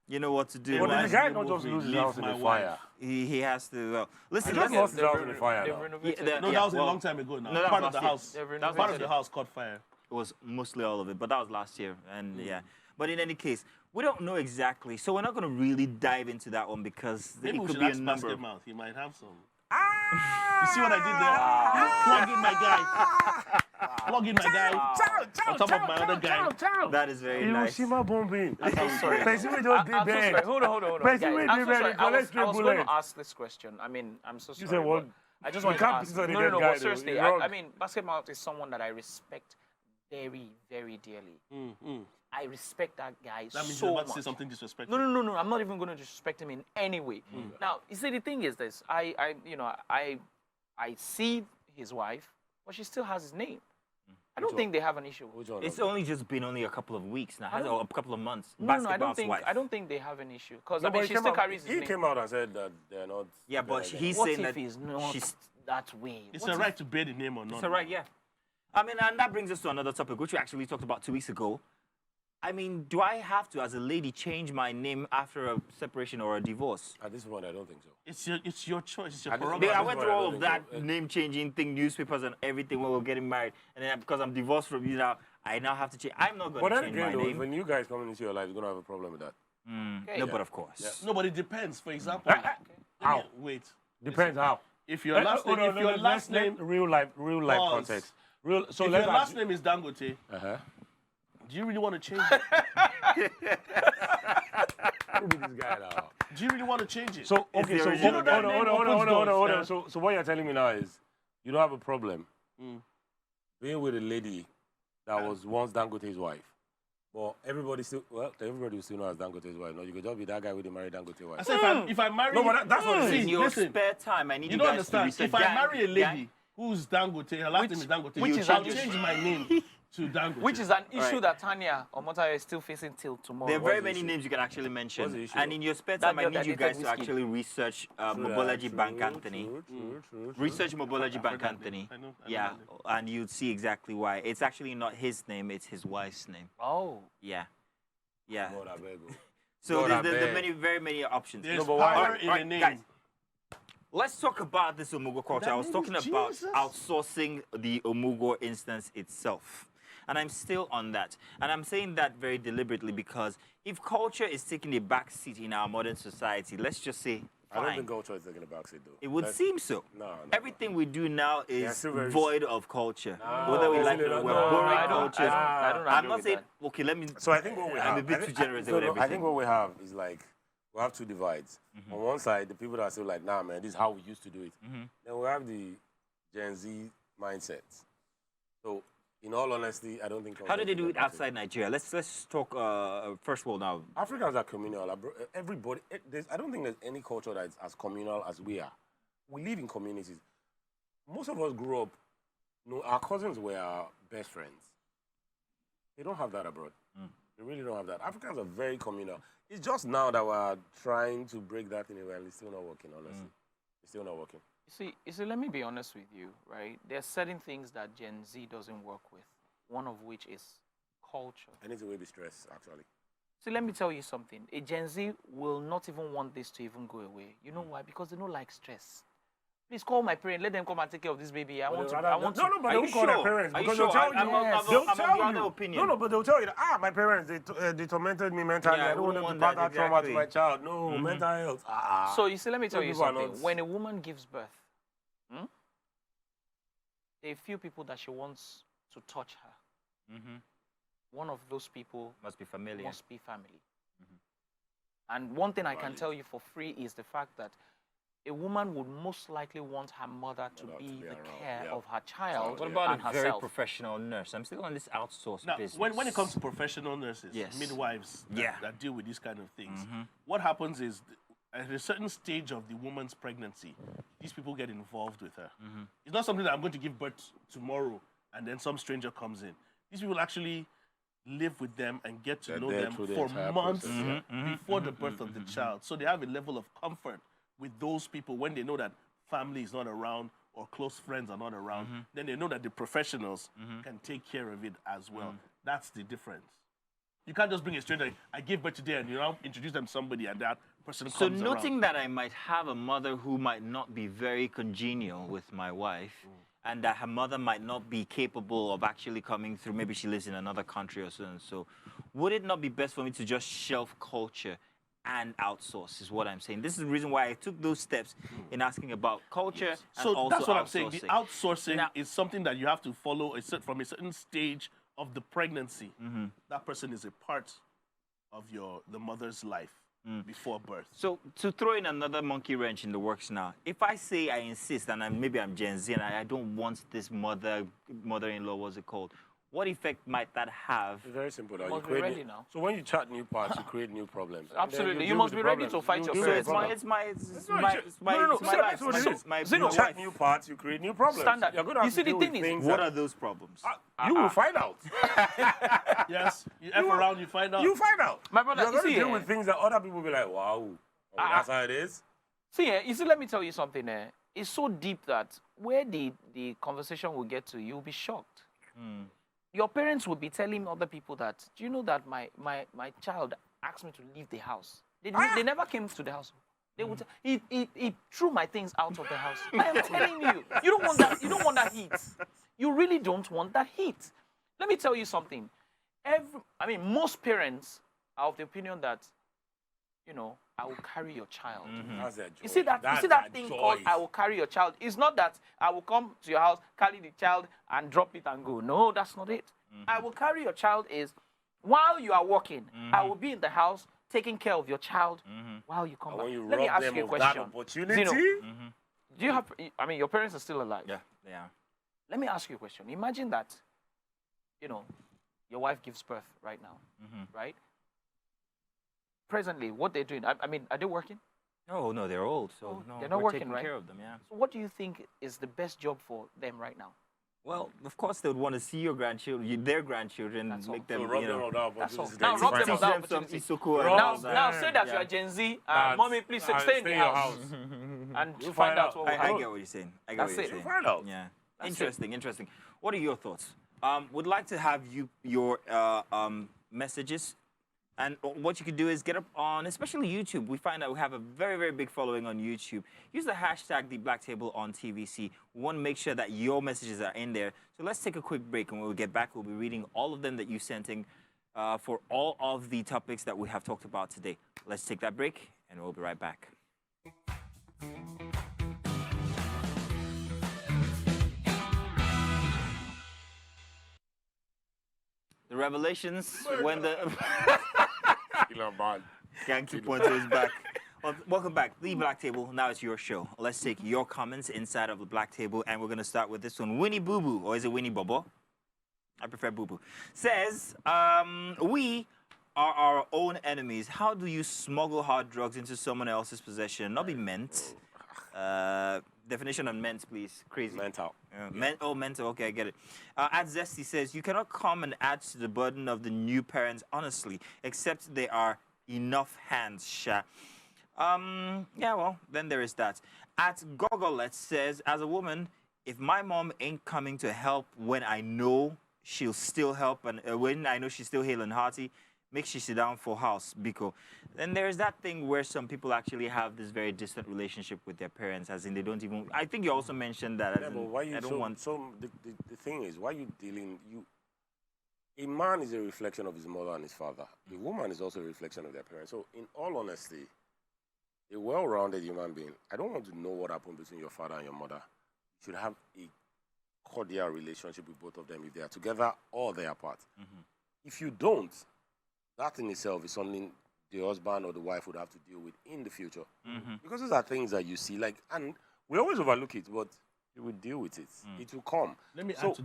You know what to do. But man. the guy the not just movie, lose his Leave house in My the fire. He has to. Well, listen. He just let's- lost his house in the fire They've now. renovated Yeah, it. No, that was a well, long time ago now. no, that part was of the last house. year. They've That was Part last of the year. house caught fire. It was mostly all of it, but that was last year, and yeah. But in any case, we don't know exactly, so we're not going to really dive into that one because Maybe it we could should be a ask number. Basket Mouth. He might have some. You see what I did there? Plug in my guy. Plug in my guy. On top of my other guy. That is very nice. Hiroshima bombing. I'm so sorry. Person we I'm just so did sorry. bad. Hold on. Person Guys, we I'm did so bad. sorry. Collect I was straight going to bullet. ask this question. I mean, I'm so sorry. said what? but I just You wanted to can't ask. piss on the No, dead no, guy, but though. seriously, You're wrong. I mean, Basket Mouth is someone that I respect very, very dearly. I respect that guy That means so you're about much. to say something disrespectful. No. I'm not even going to disrespect him in any way. Now, you see, the thing is this: I see his wife, but she still has his name. I don't think they have an issue. Which one? It's only just been only a couple of weeks now, or a couple of months. No, I Basketball's don't think. wife. I don't think they have an issue because No, I mean, but she still carries his he name. came out and said that they're not. Yeah, but together. he's What saying if that he's not she's. that way? It's What a if- right to bear the name or not. It's all right, yeah. I mean, and that brings us to another topic, which we actually talked about 2 weeks ago. I mean, do I have to, as a lady, change my name after a separation or a divorce? At this point, I don't think so. It's your choice. It's your I just- prerogative. I this went one through I all don't of think that so. name-changing thing, newspapers and everything when we were getting married. And then because I'm divorced from you now, I now have to change. I'm not going But to then change again, my though, name. when you guys come into your life, you're gonna have a problem with that. Okay. No, but of course. Yeah. No, but it depends. For example, How? Wait. Depends how. If your last name, if your last name, real life Pause. context. Real. So if let's your last name is Dangote, Uh-huh. do you really want to change it? Look at this guy now. Do you really want to change it? So okay, the so original hold guy. on. Opens doors, So what you're telling me now is you don't have a problem being with a lady that was once Dangote's wife. But everybody will still know as Dangote's wife. No, you could just be that guy with the married Dangote I wife. said if I marry, No, but that's what it is. In your listen, spare time, I need you you don't guys to understand. research If I gang- marry a lady gang- who's Dangote, her last name is Dangote, which is I'll unusual. change my name to Dangote. Which is an issue Right. that Tanya Omotayo is still facing till tomorrow. There are very the many issue? names you can actually What's the mention. issue? And in your spare That time, I girl need that you dated guys to Whiskey. actually research True, Mobology Bank Anthony. True. Research Mobology I've Bank heard that Anthony. name. I know Yeah, that name. and you'd see exactly why. It's actually not his name, it's his wife's name. Oh. Yeah. Yeah. God, I beg you. So God, I there's beg. many, very many options. There's No, but why- power in Right, the name. guys. Let's talk about this Omugo culture. That I was name talking is about Jesus. outsourcing the Omugo instance itself. And I'm still on that. And I'm saying that very deliberately because if culture is taking a back seat in our modern society, let's just say, I don't fine. think culture is taking a backseat though. It would Let's- seem so. No. Everything we do now is still very- void of culture. Whether we isn't like it? it or we're No, boring I don't- culture. I don't I'm agree not with saying, that. okay, let me. So I think what we have. I'm a bit I too think- generous no, with no, I everything. think what we have is like we have two divides. Mm-hmm. On one side, the people that are still like, nah, man, this is how we used to do it. Mm-hmm. Then we have the Gen Z mindset. So, in all honesty, I don't think. How do they culture do is it taking a backseat. outside Nigeria? Let's talk first world now. Africans are communal. Everybody, I don't think there's any culture that is as communal as we are. We live in communities. Most of us grew up, our cousins were our best friends. They don't have that abroad. They really don't have that. Africans are very communal. It's just now that we're trying to break that thing, and it's still not working, honestly. It's still not working. You see, let me be honest with you, right? There are certain things that Gen Z doesn't work with, one of which is culture. I need to be stressed, actually. So let me tell you something. A Gen Z will not even want this to even go away. You know why? Because they don't like stress. Please call my parents. Let them come and take care of this baby. I want to. No, but Are they you won't call their sure? parents Are you because sure? they'll tell I'm you. of They'll the tell other you. opinion. No, but they'll tell you that, my parents, they tormented me mentally. Yeah, I I don't want them to wouldn't pass want that that, trauma to exactly. my child. No, mental health. So you see, let me tell you people are something. not- When a woman gives birth, there are few people that she wants to touch her. One of those people Must be familiar. must be family. And one thing I can tell you for free is the fact that a woman would most likely want her mother to be be the around, care yeah. of her child What about and a very herself. professional nurse? I'm still on this outsourced Now, business. when it comes to professional nurses, Yes. midwives that, Yeah. that deal with these kind of things, what happens is at a certain stage of the woman's pregnancy, these people get involved with her. It's not something that I'm going to give birth tomorrow and then some stranger comes in. These people actually live with them and get to They're know there them through the for entire months process, before the birth of the child. So they have a level of comfort with those people when they know that family is not around or close friends are not around. Then they know that the professionals can take care of it as well. That's the difference. You can't just bring a stranger. I gave birth today, and you now introduce them to somebody, and that person So comes noting around. that I might have a mother who might not be very congenial with my wife, and that her mother might not be capable of actually coming through, maybe she lives in another country or so and so, would it not be best for me to just shelf culture and outsource, is what I'm saying. This is the reason why I took those steps in asking about culture and So also that's what I'm saying. The outsourcing. outsourcing Now- is something that you have to follow from a certain stage of the pregnancy. That person is a part of the mother's life before birth. So to throw in another monkey wrench in the works now, if I say I insist and maybe I'm Gen Z and I don't want this mother-in-law, what's it called? What effect might that have? It's very simple. Now. must be create ready new- now. So when you chat new parts, you create new problems. And then Absolutely. You deal must with be the ready problems. to fight You your deal with parents. the problems. It's No, my see, life. that's what it is. My You wife. chat new parts, you create new problems. Standard. You're going to You have see, to the deal thing with is, things What that- are those problems? you will find out. Yes, you F around, you find out. You find out. My brother, You're you going to see, deal with things that other people will be like, wow, that's how it is. See, you see, let me tell you something. It's so deep that where the conversation will get to, you'll be shocked. Your parents will be telling other people that, do you know that my child asked me to leave the house? They never came to the house. They would. He threw my things out of the house. I am telling you, you don't want that. You don't want that heat. You really don't want that heat. Let me tell you something. Most parents are of the opinion that, I will carry your child. That's their joy. You see that? That's You see that their thing joy. called "I will carry your child." It's not that I will come to your house, carry the child, and drop it and go. No, that's not it. I will carry your child is while you are working, I will be in the house taking care of your child while you come And back. when you Let me rob ask them you a of that question. opportunity, Zeno, do you have? Your parents are still alive. Yeah, they are. Let me ask you a question. Imagine that, your wife gives birth right now, right? Presently, what they're doing, are they working? Oh, no, they're old, so Oh, no, they're not we're working, taking right? care of them, yeah. So what do you think is the best job for them right now? Well, of course, they would want to see your grandchildren, their grandchildren, That's make all. them, so rob you them know, of that That's all. opportunity. Now then rob you them find of out. that teach them some opportunity. Isoko and Rob all them. Now that. say that Yeah. you are Gen Z. Nah, Mommy, please stay in the house and You find out what will I happen. get what you're saying. I get That's what you're it. saying. Find out. Yeah. That's Interesting. What are your thoughts? Would like to have your messages. And what you can do is get up on, especially YouTube. We find out we have a very, very big following on YouTube. Use the hashtag #TheBlackTable on TVC. We want to make sure that your messages are in there. So let's take a quick break, and when we get back, we'll be reading all of them that you sent in for all of the topics that we have talked about today. Let's take that break, and we'll be right back. The revelations when the Elon Musk. Gang 2.0 is back. Well, welcome back. The Black Table. Now it's your show. Let's take your comments inside of the Black Table, and we're going to start with this one. Winnie Boo Boo, or is it Winnie Bobo? I prefer Boo Boo. Says, we are our own enemies. How do you smuggle hard drugs into someone else's possession? Not be meant. Definition on meant, please. Crazy. Mental. Mental. Okay, I get it. At Zesty says, you cannot come and add to the burden of the new parents, honestly, except they are enough hands, Sha. Yeah, well, then there is that. At Gogolet says, as a woman, if my mom ain't coming to help when I know she'll still help and when I know she's still hale and hearty, make she sit down for house, Biko. Then there's that thing where some people actually have this very distant relationship with their parents, as in they don't even. I think you also mentioned that. As Yeah, in, but why you I don't so, want. so the thing is, why you dealing you? A man is a reflection of his mother and his father. A woman is also a reflection of their parents. So, in all honesty, a well-rounded human being, I don't want to know what happened between your father and your mother. You should have a cordial relationship with both of them if they are together or they are apart. If you don't, that in itself is something the husband or the wife would have to deal with in the future. Because those are things that you see, and we always overlook it, but you will deal with it. It will come. Let me add to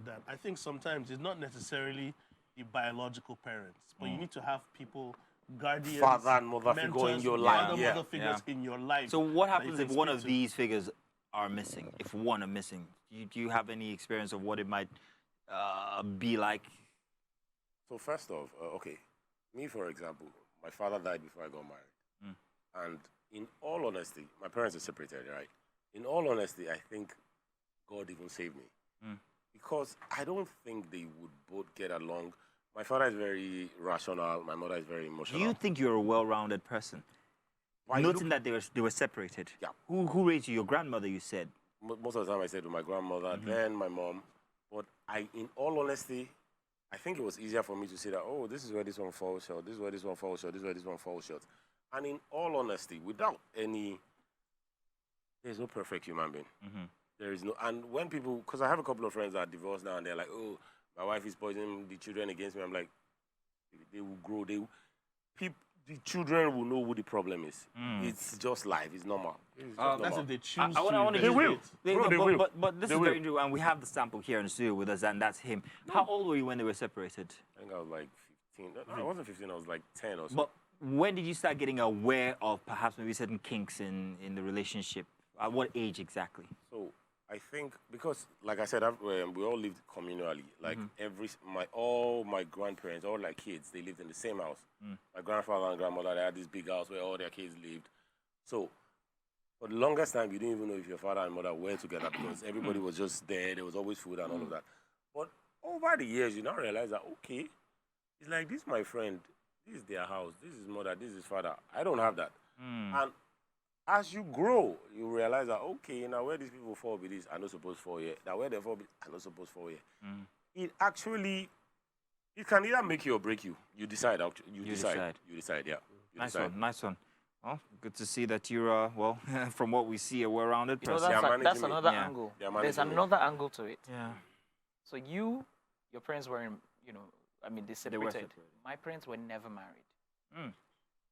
that. I think sometimes it's not necessarily the biological parents, but you need to have people, guardians, Father and mother figure in mentors, your life. father, Yeah. mother figures in your life. So what that you happens can if one speak of to. these figures are missing? If one are missing, do you have any experience of what it might be like? So first off, okay, me for example, my father died before I got married, and in all honesty, my parents are separated, right? In all honesty, I think God even saved me because I don't think they would both get along. My father is very rational. My mother is very emotional. Do you think you're a well-rounded person? Why Noting look- that they were separated. Yeah. Who raised you? Your grandmother, you said. Most of the time I said with my grandmother, then my mom. But in all honesty, I think it was easier for me to say that, oh, this is where this one falls short, this is where this one falls short, this is where this one falls short. And in all honesty, without any, there's no perfect human being. There is no, and when people, because I have a couple of friends that are divorced now, and they're like, oh, my wife is poisoning the children against me. I'm like, they will grow. The children will know who the problem is. It's just life. It's normal. It's just That's normal. if they choose I wanna to. They will. investigate. Bro, they will. But this They is will. very true, and we have the sample here in the studio with us, and that's him. How old were you when they were separated? I think I was like 15. No, I wasn't 15. I was like 10 or so. But when did you start getting aware of perhaps maybe certain kinks in the relationship? At what age exactly? So I think because, like I said, we all lived communally. Like all my grandparents, all their kids, they lived in the same house. My grandfather and grandmother, they had this big house where all their kids lived. So for the longest time, you didn't even know if your father and mother were together because everybody was just there. There was always food and all of that. But over the years, you now realize that, okay, it's like, this is my friend. This is their house. This is mother. This is father. I don't have that. And as you grow, you realize that, okay, now where these people fall with this, I'm not supposed to fall here. Now where they fall with, I'm not supposed to fall here. It actually, it can either make you or break you. You decide. You decide. You decide, yeah. You Nice decide. one, nice one. Well, good to see that you're, well, from what we see, a well-rounded You know, person. Yeah, that's managing it. another Yeah. angle. Yeah, There's managing it. another angle to it. Yeah. So your parents were, they They were separated. separated. My parents were never married.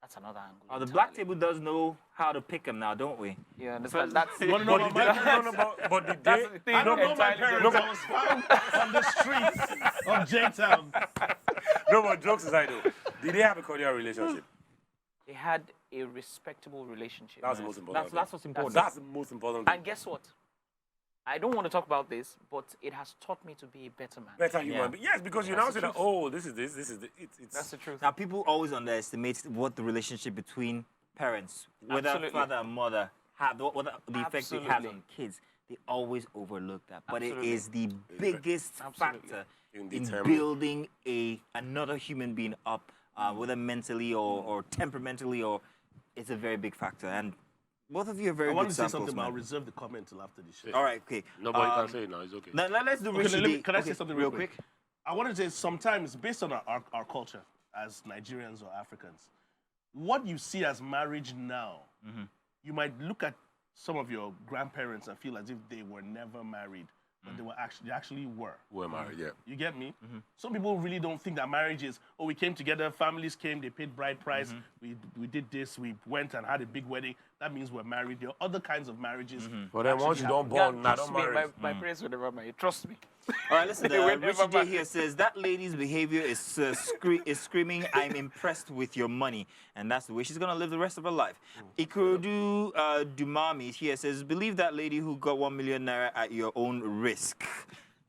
That's another angle. Oh, the black entirely. table does know how to pick them now, don't we? Yeah, understand? That's You want to know about my parents? But the That's day, the thing. I don't know my entirely parents. I was found on the streets of J-Town. no, but jokes aside though, did they have a cordial relationship? They had a respectable relationship. That's the most important. That's what's important. That's the most important thing. And guess what? I don't want to talk about this, but it has taught me to be a better man. Better human Yeah. being. Yes, because you That's now the say that, truth. oh, this is this is the, it's That's the truth. Now, people always underestimate what the relationship between parents, whether Absolutely. father and mother, have, what the effect it has Absolutely. on kids. They always overlook that. But Absolutely. it is the biggest Absolutely. factor In in determining- building another human being up, whether mentally or temperamentally, or it's a very big factor. And both of you are very I good want to say samples, something, but I'll man. reserve the comment till after the show. All right, okay. Nobody can say it now. It's okay. Now, let's do Okay, Richie let me- D. can I Okay, say something real real quick? I want to say sometimes, based on our culture as Nigerians or Africans, what you see as marriage now, you might look at some of your grandparents and feel as if they were never married, but they actually were. Who am I? Yeah. You get me? Some people really don't think that marriage is, oh, we came together, families came, they paid bride price, we did this, we went and had a big wedding. That means we're married. There are other kinds of marriages. But then once you don't Yeah, born, now trust don't me, marry. my parents were never married. Trust me. All right, listen. They were never Richie J married. here says that lady's behavior is screaming, "I'm impressed with your money," and that's the way she's gonna live the rest of her life. Ikurudu Dumami here says, "Believe that lady who got 1 million naira at your own risk."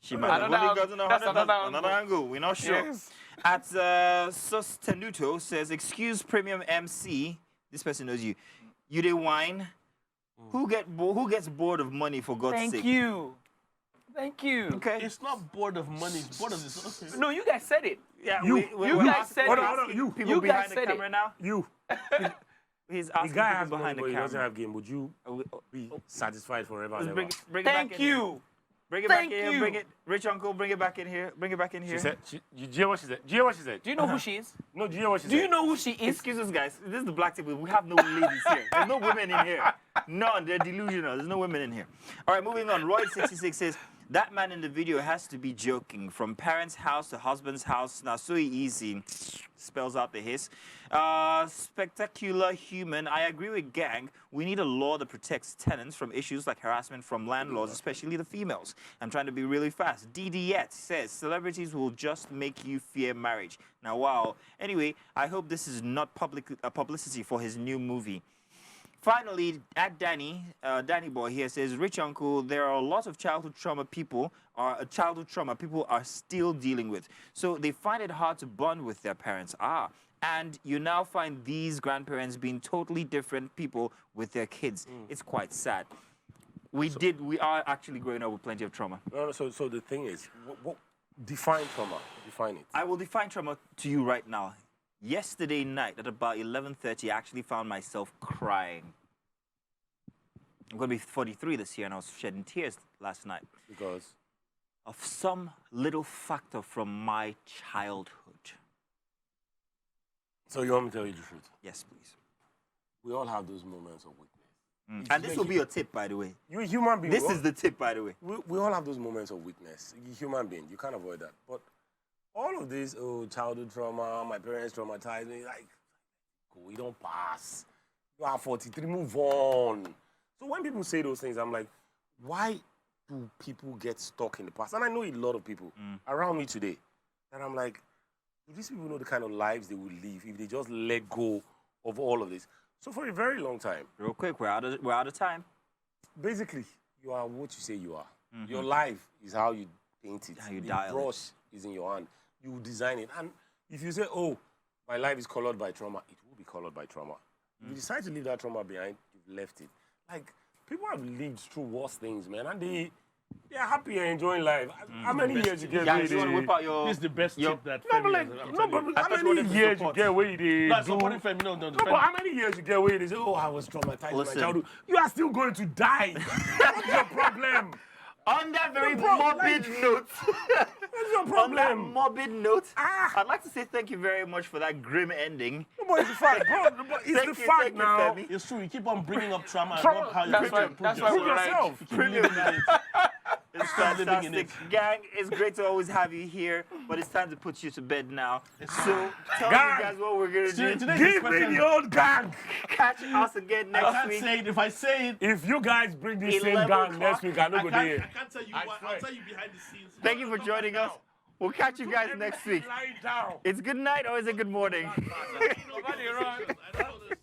She might have Another only angle. gotten That's 100,000. another Angle. We're not sure. Yes. At Sustenuto says, "Excuse premium MC." This person knows you. You dey wine. Who gets bored of money, for God's Thank sake? you. Thank you. Okay. It's not bored of money, it's bored of this. Okay. No, you guys said it. Yeah, You- you guys said Hold it. on, hold on, you. People You behind guys the said camera it. now. You. He's The asking guy people has money, behind but the he doesn't camera. have game. Would you be satisfied forever and Bring, ever? bring it back Thank in here. you. Bring it Thank back in here. you. Bring it, rich uncle. Bring it back in here. Bring it back in here. She said, you hear what she said? Do you hear what she said? Do you know who she is? No, do you hear what she Do said? you know who she is? Excuse us, guys. This is the black table. We have no ladies here. There's no women in here. None. They're delusional. There's no women in here. All right, moving on. Roy66 says, that man in the video has to be joking. From parents' house to husband's house. Now, so easy. Spells out the hiss. Spectacular human. I agree with Gang. We need a law that protects tenants from issues like harassment from landlords, especially the females. I'm trying to be really fast. DDet says, celebrities will just make you fear marriage. Now, wow. Anyway, I hope this is not publicity for his new movie. Finally, at Danny Boy here says, Rich Uncle, there are a lot of childhood trauma people are still dealing with. So they find it hard to bond with their parents. And you now find these grandparents being totally different people with their kids. It's quite sad. We are actually growing up with plenty of trauma. No, so the thing is, Define trauma. Define it. I will define trauma to you right now. Yesterday night at about 11:30, I actually found myself crying. I'm going to be 43 this year, and I was shedding tears last night Because of some little factor from my childhood. so you want me to tell you the truth? Yes, please. We all have those moments of weakness. And this will be your tip, by the way. You're a human being. This we is the tip, by the way. we all have those moments of weakness. You're a human being. You can't avoid that. But all of this, childhood trauma, my parents traumatized me, like, go, you don't pass. You are 43, move on. So when people say those things, I'm like, why do people get stuck in the past? And I know a lot of people around me today. And I'm like, do these people know the kind of lives they would live if they just let go of all of this? So for a very long time, Real quick, we're out of time. basically, you are what you say you are. Your life is how you paint it. How you the dial it. brush is in your hand. You design it. And if you say, oh, my life is colored by trauma, it will be colored by trauma. If you decide to leave that trauma behind, you've left it. Like, people have lived through worse things, man, and they're happy and enjoying life. How many years you get Guys, you want to whip out your... This is the best Yo, tip that No, Femi but like, has. I'm no, telling but you. how thought you many wanted to years you support. get where they No, do? supporting Femi. No, No, but how many years you get where they say, oh, I was traumatized in my Listen. childhood? You are still going to die. What's your problem? On that very bro, morbid note, What's your on that problem? morbid note, Ah. I'd like to say thank you very much for that grim ending. No, but it's the fact, bro. But it's Thank the you, fact thank you, now. Femi. It's true. You keep on bringing up trauma. Trauma, And not how you that's why- improve that's why yourself. Prove we're like- yourself. Keep living in it. It's Stop living in fantastic. Gang, it's great to always have you here, but it's time to put you to bed now. So tell Gang. you guys what we're going to do. Today's Give me special- the old gang. Catch us again I next can't week. say it. If I say it, If you guys bring this same 11 gang o'clock. next week, I know I go can't, there. I can't tell you I what. swear. I'll tell you behind the scenes. Thank you for joining us. We'll catch you guys next week. Lie down. It's good night or is it good morning? I don't know this.